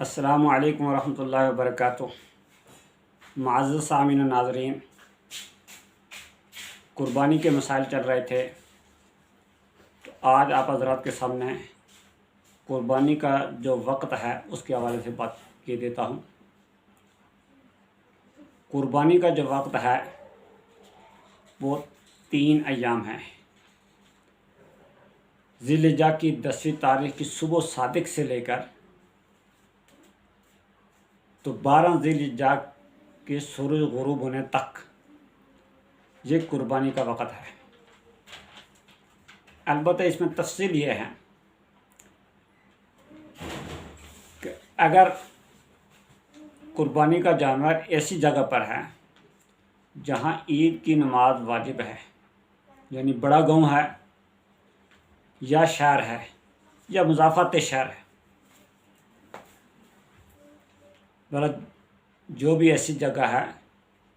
السلام علیکم ورحمۃ اللہ وبرکاتہ۔ معزز سامعین و ناظرین، قربانی کے مسائل چل رہے تھے، تو آج آپ حضرات کے سامنے قربانی کا جو وقت ہے اس کے حوالے سے بات کی دیتا ہوں۔ قربانی کا جو وقت ہے وہ 3 ایام ہیں۔ ذی الحجہ کی 10ویں تاریخ کی صبح صادق سے لے کر تو 12 ذی الحجہ کے سورج غروب ہونے تک یہ قربانی کا وقت ہے۔ البتہ اس میں تفصیل یہ ہے کہ اگر قربانی کا جانور ایسی جگہ پر ہے جہاں عید کی نماز واجب ہے، یعنی بڑا گاؤں ہے یا شہر ہے یا مضافات شہر ہے، جو بھی ایسی جگہ ہے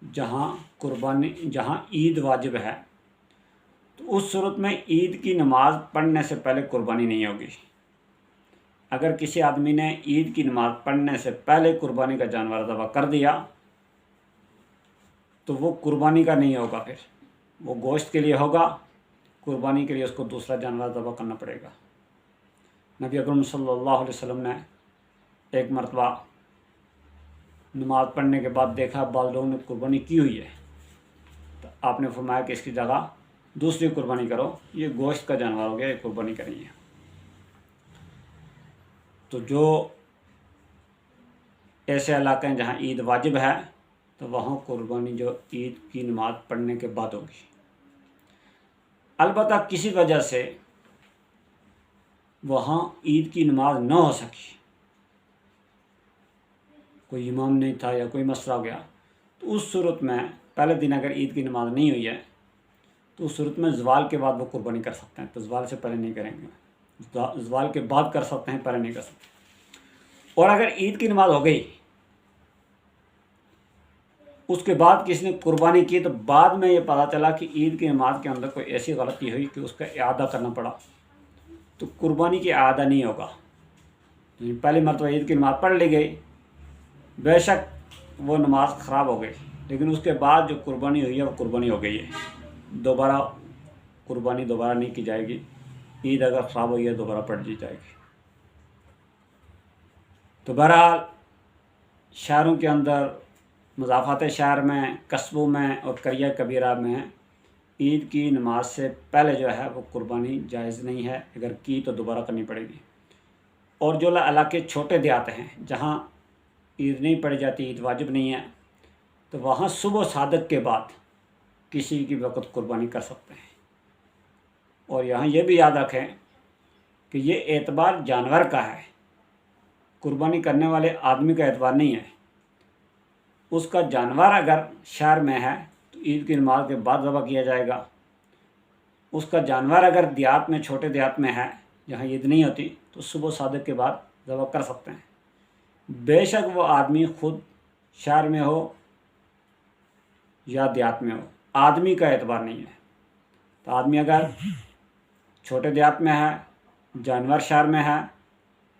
جہاں عید واجب ہے، تو اس صورت میں عید کی نماز پڑھنے سے پہلے قربانی نہیں ہوگی۔ اگر کسی آدمی نے عید کی نماز پڑھنے سے پہلے قربانی کا جانور ذبح کر دیا تو وہ قربانی کا نہیں ہوگا، پھر وہ گوشت کے لیے ہوگا، قربانی کے لیے اس کو دوسرا جانور ذبح کرنا پڑے گا۔ نبی اکرم صلی اللہ علیہ وسلم نے ایک مرتبہ نماز پڑھنے کے بعد دیکھا بعض لوگوں نے قربانی کی ہوئی ہے، تو آپ نے فرمایا کہ اس کی جگہ دوسری قربانی کرو، یہ گوشت کا جانور ہو گیا، یہ قربانی کرنی ہے۔ تو جو ایسے علاقے ہیں جہاں عید واجب ہے تو وہاں قربانی جو عید کی نماز پڑھنے کے بعد ہوگی۔ البتہ کسی وجہ سے وہاں عید کی نماز نہ ہو سکی، کوئی امام نہیں تھا یا کوئی مسئلہ ہو گیا، تو اس صورت میں پہلے دن اگر عید کی نماز نہیں ہوئی ہے تو اس صورت میں زوال کے بعد وہ قربانی کر سکتے ہیں۔ تو زوال سے پہلے نہیں کریں گے، زوال کے بعد کر سکتے ہیں، پہلے نہیں کر سکتے۔ اور اگر عید کی نماز ہو گئی اس کے بعد کسی نے قربانی کی تو بعد میں یہ پتہ چلا کہ عید کی نماز کے اندر کوئی ایسی غلطی ہوئی کہ اس کا اعادہ کرنا پڑا، تو قربانی کی اعادہ نہیں ہوگا۔ پہلی مرتبہ عید کی نماز پڑھ لی گئی، بے شک وہ نماز خراب ہو گئی، لیکن اس کے بعد جو قربانی ہوئی ہے وہ قربانی ہو گئی ہے، دوبارہ قربانی دوبارہ نہیں کی جائے گی۔ عید اگر خراب ہوئی ہے دوبارہ پڑھ دی جائے گی۔ تو بہرحال شہروں کے اندر، مضافات شہر میں، قصبوں میں اور قریہ کبیرہ میں عید کی نماز سے پہلے جو ہے وہ قربانی جائز نہیں ہے، اگر کی تو دوبارہ کرنی پڑے گی۔ اور جو علاقے چھوٹے دیہات ہیں جہاں عید نہیں پڑھی جاتی، عید واجب نہیں ہے، تو وہاں صبح صادق کے بعد کسی کی وقت قربانی کر سکتے ہیں۔ اور یہاں یہ بھی یاد رکھیں کہ یہ اعتبار جانور کا ہے، قربانی کرنے والے آدمی کا اعتبار نہیں ہے۔ اس کا جانور اگر شہر میں ہے تو عید کی نماز کے بعد ذبح کیا جائے گا۔ اس کا جانور اگر دیہات میں، چھوٹے دیہات میں ہے جہاں عید نہیں ہوتی، تو صبح صادق کے بعد ذبح کر سکتے ہیں، بے شک وہ آدمی خود شہر میں ہو یا دیہات میں ہو، آدمی کا اعتبار نہیں ہے۔ تو آدمی اگر چھوٹے دیہات میں ہے، جانور شہر میں ہے،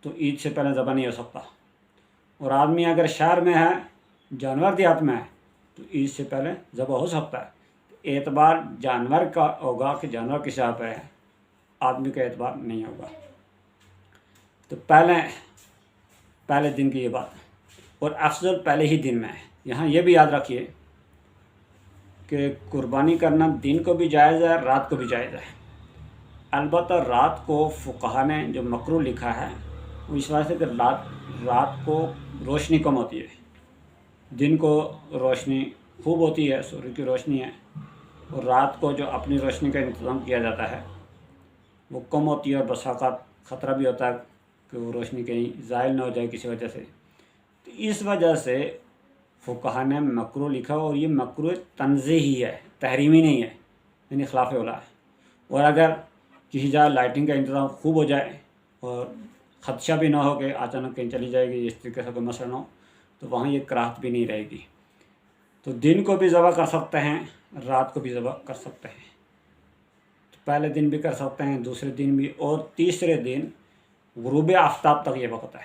تو عید سے پہلے ذبح نہیں ہو سکتا، اور آدمی اگر شہر میں ہے، جانور دیہات میں ہے، تو عید سے پہلے ذبح ہو سکتا ہے۔ اعتبار جانور کا ہوگا کہ جانور کس جگہ پہ ہے، آدمی کا اعتبار نہیں ہوگا۔ تو پہلے دن کی یہ بات، اور افضل پہلے ہی دن میں ہے۔ یہاں یہ بھی یاد رکھیے کہ قربانی کرنا دن کو بھی جائز ہے، رات کو بھی جائز ہے۔ البتہ رات کو فقہا نے جو مکروہ لکھا ہے وہ اس وجہ سے کہ رات کو روشنی کم ہوتی ہے، دن کو روشنی خوب ہوتی ہے، سورج کی روشنی ہے، اور رات کو جو اپنی روشنی کا انتظام کیا جاتا ہے وہ کم ہوتی ہے، اور بسا اوقات خطرہ بھی ہوتا ہے کہ وہ روشنی کہیں زائل نہ ہو جائے کسی وجہ سے۔ تو اس وجہ سے فقہا نے مکروہ لکھا، اور یہ مکروہ تنزیہی ہے، تحریمی نہیں ہے، یعنی خلاف اولیٰ ہے۔ اور اگر کسی جگہ لائٹنگ کا انتظام خوب ہو جائے اور خدشہ بھی نہ ہو کہ اچانک کہیں چلی جائے گی، اس طریقے سے کوئی مسئلہ نہ ہو، تو وہاں یہ کراہت بھی نہیں رہے گی۔ تو دن کو بھی ذبح کر سکتے ہیں، رات کو بھی ذبح کر سکتے ہیں۔ تو پہلے دن بھی کر سکتے ہیں، دوسرے دن بھی، اور تیسرے دن غروب آفتاب تک یہ وقت ہے۔